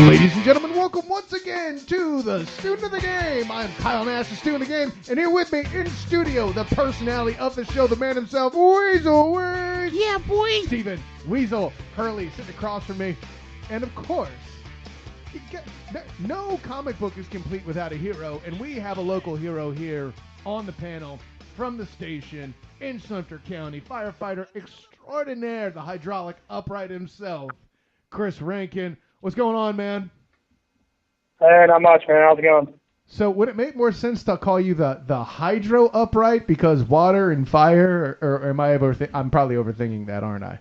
Ladies and gentlemen, welcome once again to the Student of the Game. I'm Kyle Nash, the Student of the Game, and here with me in studio, the personality of the show, the man himself, Weasel. Yeah, boy. Steven Weasel Hurley sitting across from me. And of course, no comic book is complete without a hero, and we have a local hero here on the panel from the station in Sumter County, firefighter extraordinaire, the hydraulic upright himself, Chris Rankin. What's going on, man? Hey, not much, man. How's it going? So would it make more sense to call you the hydro upright because water and fire, or am I I'm probably overthinking that, aren't I?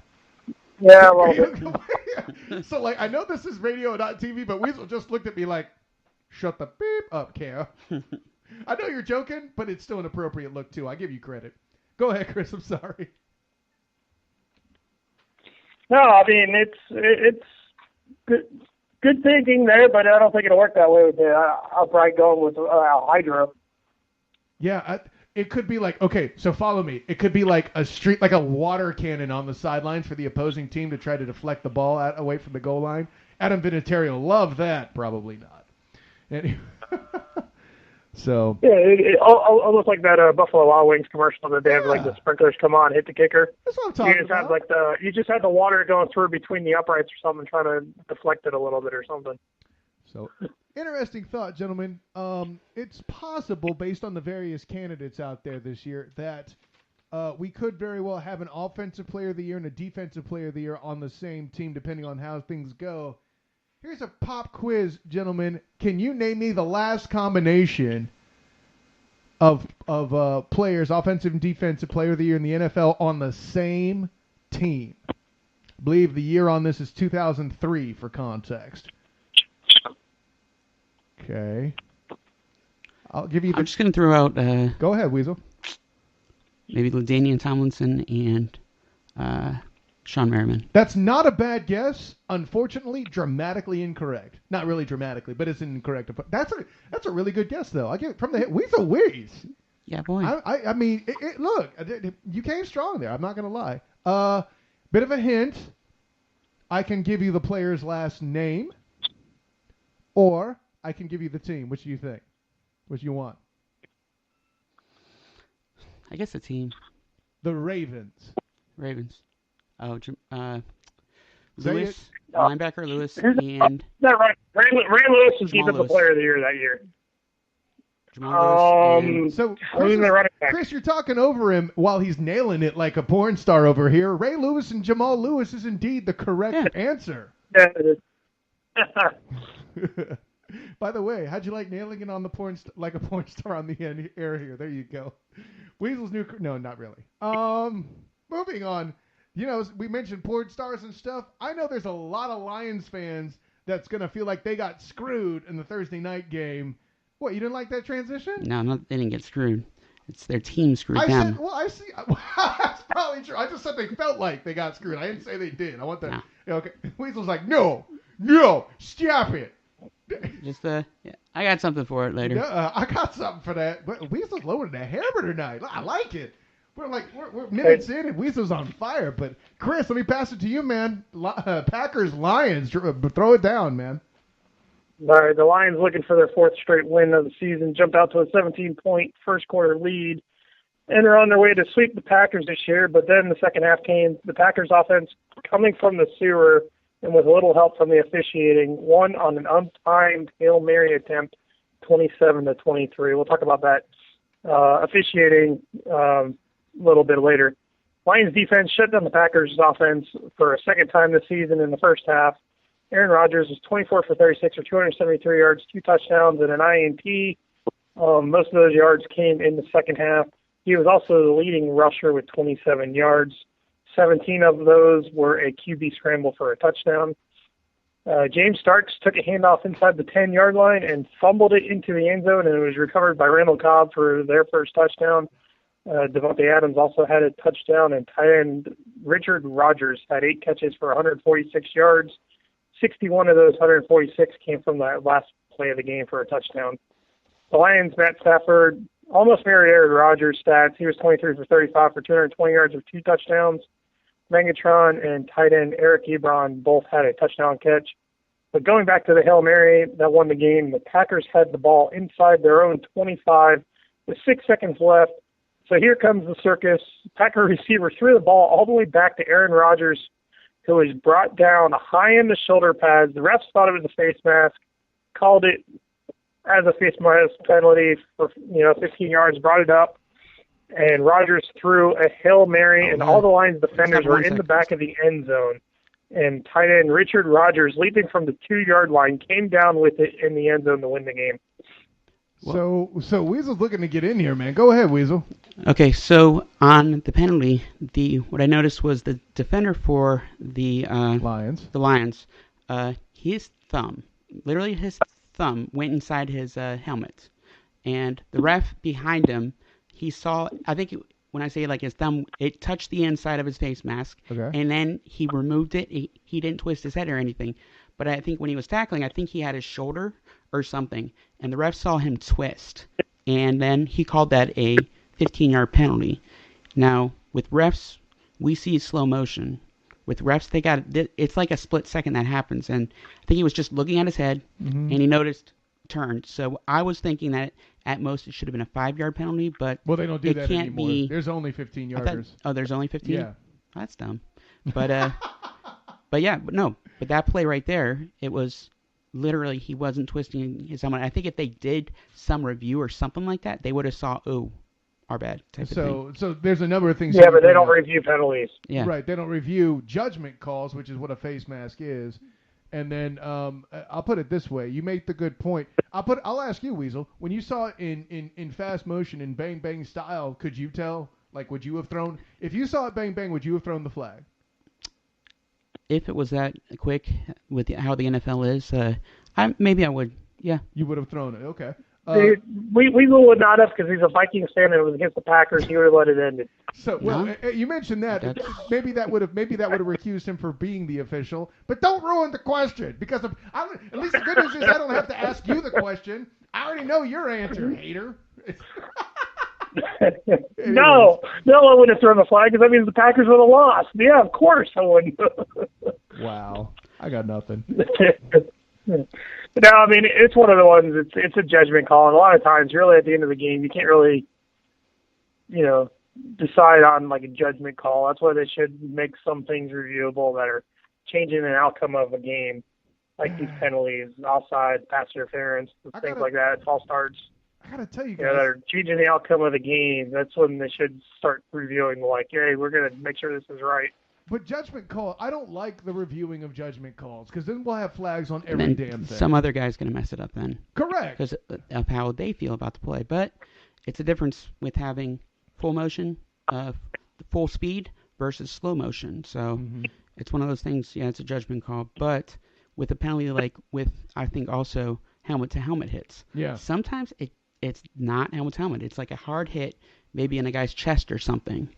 Yeah, a little bit. So, like, I know this is radio and not TV, but Weasel just looked at me like, shut the beep up, Cam. I know you're joking, but it's still an appropriate look, too. I give you credit. Go ahead, Chris. I'm sorry. No, I mean, it's good thinking there, but I don't think it'll work that way with the upright going with hydro. Yeah, it could be like, okay, so follow me. It could be like a water cannon on the sidelines for the opposing team to try to deflect the ball away from the goal line. Adam Vinatieri loved that. Probably not. Anyway, so yeah, it almost like that Buffalo Wild Wings commercial that they have like the sprinklers come on, hit the kicker. That's what I'm talking about. You just had the water going through between the uprights or something, trying to deflect it a little bit or something. So, interesting thought, gentlemen. It's possible, based on the various candidates out there this year, that we could very well have an offensive player of the year and a defensive player of the year on the same team, depending on how things go. Here's a pop quiz, gentlemen. Can you name me the last combination of players, offensive and defensive player of the year in the NFL, on the same team? I believe the year on this is 2003 for context. Okay. I'll give you I'm just going to throw out... Go ahead, Weasel. Maybe LaDainian Tomlinson and Sean Merriman. That's not a bad guess. Unfortunately, dramatically incorrect. Not really dramatically, but it's incorrect. That's a really good guess, though. I get it from the hit. Weasel Weez. Yeah, boy. I mean, look, you came strong there. I'm not going to lie. Bit of a hint. I can give you the player's last name, or I can give you the team. Which do you think? Which you want? I guess the team. The Ravens. Oh, Lewis, linebacker Lewis, and... That's right. Ray Lewis was defensive player of the year that year. Jamal Lewis. So, Chris, you're talking over him while he's nailing it like a porn star over here. Ray Lewis and Jamal Lewis is indeed the correct answer. Yeah, it is. By the way, how'd you like nailing it on the like a porn star on the air here? There you go. Weasel's new... No, not really. Moving on. You know, we mentioned porn stars and stuff. I know there's a lot of Lions fans that's going to feel like they got screwed in the Thursday night game. What, you didn't like that transition? No, they didn't get screwed. It's their team screwed them. I see. That's probably true. I just said they felt like they got screwed. I didn't say they did. I want that. No. Okay. Weasel's like, no, stop it. Just I got something for it later. Yeah, I got something for that. But Weasel's lowering the hammer tonight. I like it. We're minutes in and Weasel's on fire. But Chris, let me pass it to you, man. Packers Lions, throw it down, man. All right, the Lions, looking for their fourth straight win of the season, jumped out to a 17-point first quarter lead, and are on their way to sweep the Packers this year. But then the second half came. The Packers offense coming from the sewer and with a little help from the officiating, won on an untimed Hail Mary attempt, 27-23. We'll talk about that officiating a little bit later. Lions defense shut down the Packers offense for a second time this season in the first half. Aaron Rodgers was 24 for 36 for 273 yards, 2 touchdowns, and an INT. Most of those yards came in the second half. He was also the leading rusher with 27 yards. 17 of those were a QB scramble for a touchdown. James Starks took a handoff inside the 10-yard line and fumbled it into the end zone, and it was recovered by Randall Cobb for their first touchdown. Devontae Adams also had a touchdown, and tight end Richard Rodgers had 8 catches for 146 yards. 61 of those 146 came from that last play of the game for a touchdown. The Lions, Matt Stafford, almost mirrored Aaron Rodgers' stats. He was 23 for 35 for 220 yards with 2 touchdowns. Megatron and tight end Eric Ebron both had a touchdown catch. But going back to the Hail Mary that won the game, the Packers had the ball inside their own 25 with 6 seconds left. So here comes the circus. Packer receiver threw the ball all the way back to Aaron Rodgers, who was brought down high in the shoulder pads. The refs thought it was a face mask, called it as a face mask penalty for 15 yards, brought it up, and Rodgers threw a Hail Mary, and all the Lions defenders were in the back of the end zone. And tight end Richard Rodgers, leaping from the 2-yard line, came down with it in the end zone to win the game. So Weasel's looking to get in here, man. Go ahead, Weasel. Okay, so on the penalty, what I noticed was the defender for the Lions, his thumb, literally his thumb, went inside his helmet, and the ref behind him, he saw. I think when I say like his thumb, it touched the inside of his face mask, and then he removed it. He didn't twist his head or anything, but I think when he was tackling, I think he had his shoulder or something, and the ref saw him twist, and then he called that a 15-yard penalty. Now, with refs, we see slow motion. With refs, it's like a split second that happens, and I think he was just looking at his head, and he noticed turned. So I was thinking that at most it should have been a 5-yard penalty, but they don't do that can't anymore. There's only 15-yarders. There's only 15? Yeah. That's dumb. But but that play right there, it was literally he wasn't twisting his helmet. I think if they did some review or something like that, they would have saw, our bad type of thing. So there's a number of things. Yeah, but they don't review penalties. Yeah. Right, they don't review judgment calls, which is what a face mask is. And then I'll put it this way: you make the good point. I'll ask you, Weasel, when you saw it in fast motion in bang bang style, could you tell? Like, would you have thrown? If you saw it bang bang, would you have thrown the flag? If it was that quick with how the NFL is, maybe I would. Yeah, you would have thrown it. Okay. Weasel would not have, because he's a Vikings fan and it was against the Packers. He would have let it end. So, you mentioned that. Maybe that would have recused him for being the official. But don't ruin the question, because at least the good news is I don't have to ask you the question. I already know your answer, hater. No, I wouldn't have thrown the flag, because that means the Packers would have lost. Yeah, of course I wouldn't. Wow, I got nothing. No, I mean, it's one of the ones, it's a judgment call, and a lot of times, really, at the end of the game, you can't really, decide on, like, a judgment call. That's why they should make some things reviewable that are changing the outcome of a game, like these penalties, offside, pass interference, things like that, false starts. I gotta tell you guys, that are changing the outcome of the game. That's when they should start reviewing, like, hey, we're going to make sure this is right. But judgment call, I don't like the reviewing of judgment calls, because then we'll have flags on every damn thing. Some other guy's going to mess it up then. Correct. Because of how they feel about the play. But it's a difference with having full motion, full speed versus slow motion. So it's one of those things, it's a judgment call. But with a penalty like with, I think, also helmet-to-helmet hits. Yeah. Sometimes it's not helmet-to-helmet. It's like a hard hit, maybe in a guy's chest or something.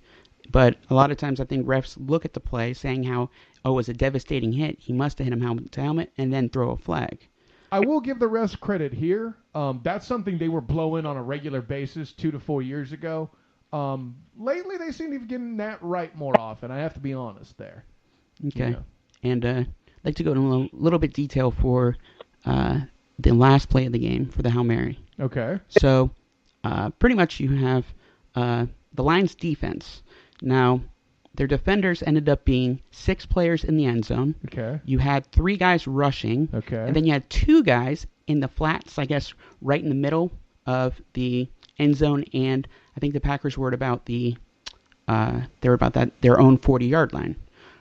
But a lot of times I think refs look at the play saying how, it was a devastating hit. He must have hit him helmet to helmet and then throw a flag. I will give the refs credit here. That's something they were blowing on a regular basis 2 to 4 years ago. Lately, they seem to be getting that right more often. I have to be honest there. Okay. And I'd like to go into a little bit detail for the last play of the game for the Hail Mary. Okay. So pretty much you have the Lions defense. Now, their defenders ended up being 6 players in the end zone. Okay. You had 3 guys rushing. Okay. And then you had 2 guys in the flats, I guess, right in the middle of the end zone. And I think the Packers were at about their own 40-yard line.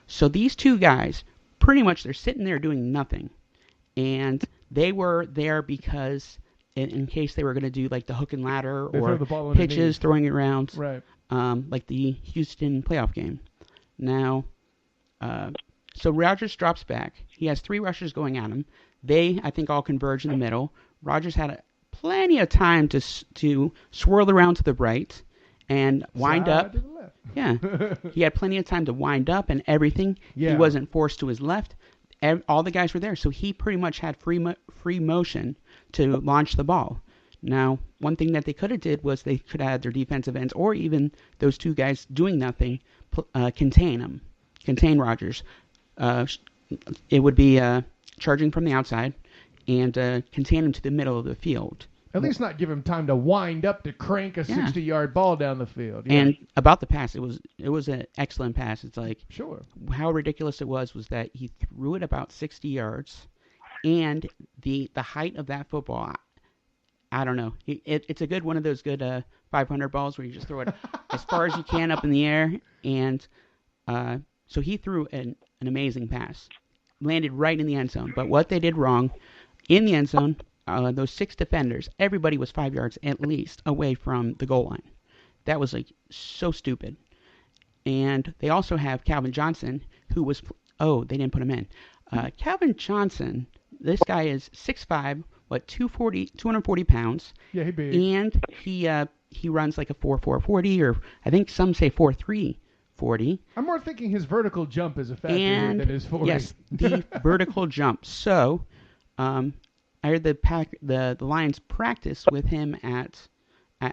So these 2 guys, pretty much, they're sitting there doing nothing. And they were there because in case they were going to do like the hook and ladder or pitches, throwing it around. Right. Like the Houston playoff game. Now, so Rodgers drops back. He has 3 rushers going at him. They, I think, all converge in the middle. Rodgers had plenty of time to swirl around to the right and wind up. To the left. Yeah. He had plenty of time to wind up and everything. Yeah. He wasn't forced to his left. All the guys were there. So he pretty much had free motion to launch the ball. Now, one thing that they could have did was they could have had their defensive ends or even those 2 guys doing nothing contain Rodgers. It would be charging from the outside and contain him to the middle of the field. At least not give him time to wind up to crank a 60-yard ball down the field. Yeah. And about the pass, it was an excellent pass. It's like sure. How ridiculous it was that he threw it about 60 yards, and the height of that football, I don't know. It's a good one of those good 500 balls where you just throw it as far as you can up in the air, and so he threw an amazing pass, landed right in the end zone. But what they did wrong in the end zone. Those 6 defenders, everybody was 5 yards at least away from the goal line. That was like so stupid. And they also have Calvin Johnson, who was they didn't put him in. Calvin Johnson, this guy is 6'5", 240 pounds. Yeah, he big. And he runs like a 4.4 40, or I think some say 4.3 40. I'm more thinking his vertical jump is a factor than his 40. Yes, the vertical jump. So, I heard the Lions practice with him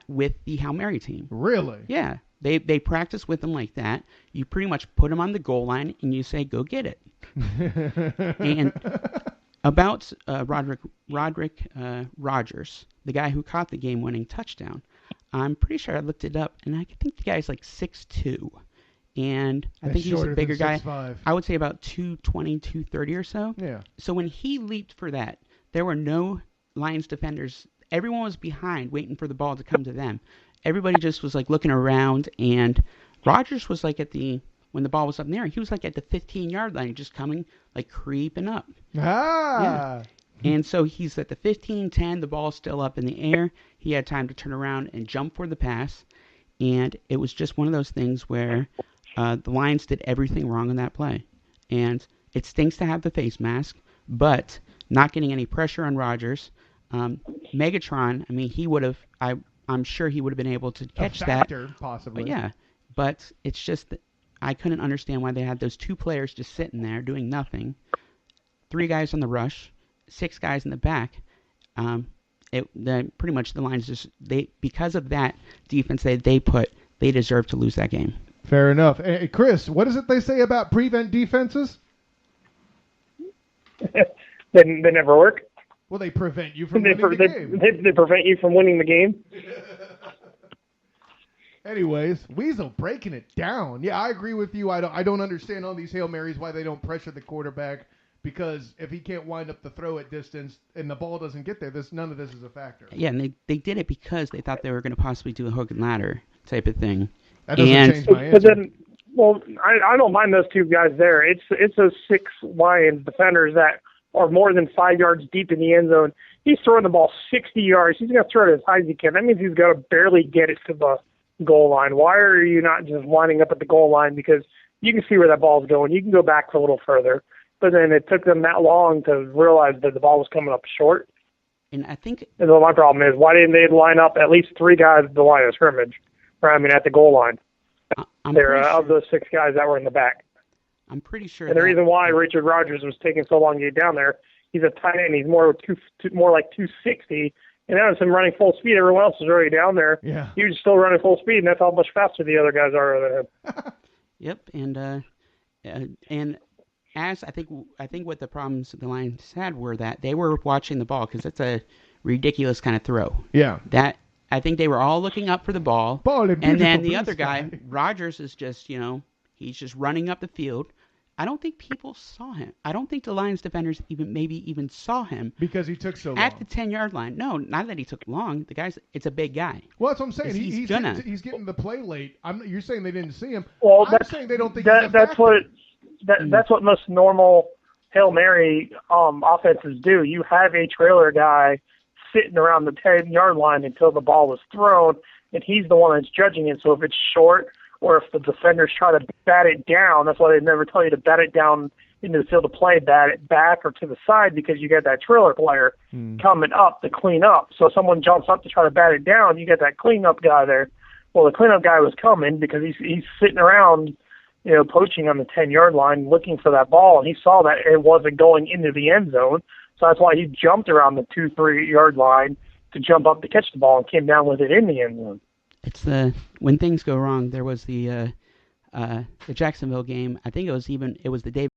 with the Hail Mary team. Really? Yeah. They practice with him like that. You pretty much put him on the goal line and you say, go get it. And about Roderick Rogers, the guy who caught the game-winning touchdown, I'm pretty sure I looked it up, and I think the guy's like 6'2". And I think he's a bigger guy. 6'5". I would say about 220, 230 or so. Yeah. So when he leaped for that, there were no Lions defenders. Everyone was behind, waiting for the ball to come to them. Everybody just was like looking around, and Rodgers was like when the ball was up in the air, he was like at the 15-yard line, just coming, like creeping up. Ah! Yeah. And so he's at the 15, 10, the ball's still up in the air. He had time to turn around and jump for the pass, and it was just one of those things where the Lions did everything wrong in that play. And it stinks to have the face mask, but not getting any pressure on Rodgers. Megatron, I mean, he would have, I'm sure he would have been able to catch factor, that. Possibly. But yeah, but it's just that I couldn't understand why they had those 2 players just sitting there doing nothing. 3 guys on the rush, 6 guys in the back. Pretty much the Lions because of that defense they deserve to lose that game. Fair enough. Hey, Chris, what is it they say about prevent defenses? They never work. Well, they prevent you from winning the game. They prevent you from winning the game. Anyways, Weasel breaking it down. Yeah, I agree with you. I don't understand all these Hail Marys, why they don't pressure the quarterback, because if he can't wind up the throw at distance and the ball doesn't get there, none of this is a factor. Yeah, and they did it because they thought they were going to possibly do a hook and ladder type of thing. That doesn't change my answer. But then, well, I don't mind those 2 guys there. It's those 6 Lions defenders that are more than 5 yards deep in the end zone. He's throwing the ball 60 yards. He's going to throw it as high as he can. That means he's got to barely get it to the goal line. Why are you not just lining up at the goal line? Because you can see where that ball's going. You can go back a little further. But then it took them that long to realize that the ball was coming up short. And I think... And so my problem is, why didn't they line up at least 3 guys at the line of scrimmage? Or, at the goal line. Of those 6 guys that were in the back. I'm pretty sure. And the reason why Richard Rodgers was taking so long to get down there, he's a tight end. He's more like 260. And that was him running full speed. Everyone else was already down there. Yeah. He was still running full speed, and that's how much faster the other guys are than him. Yep, and as I think what the problems the Lions had were that they were watching the ball, because it's a ridiculous kind of throw. Yeah. That I think they were all looking up for the ball, and then the other guy, Rodgers, is just he's just running up the field. I don't think people saw him. I don't think the Lions defenders even saw him. Because he took so long. At the 10-yard line. No, not that he took long. It's a big guy. Well, that's what I'm saying. He's getting the play late. You're saying they didn't see him. Well, I'm saying they don't think that's what most normal Hail Mary offenses do. You have a trailer guy sitting around the 10-yard line until the ball was thrown, and he's the one that's judging it. So if it's short, or if the defenders try to bat it down, that's why they never tell you to bat it down into the field of play, bat it back or to the side, because you got that trailer player coming up to clean up. So if someone jumps up to try to bat it down, you get that cleanup guy there. Well, the cleanup guy was coming because he's sitting around, poaching on the 10-yard line looking for that ball, and he saw that it wasn't going into the end zone. So that's why he jumped around the 2-3 yard line to jump up to catch the ball and came down with it in the end zone. It's when things go wrong. There was the Jacksonville game. I think it was the day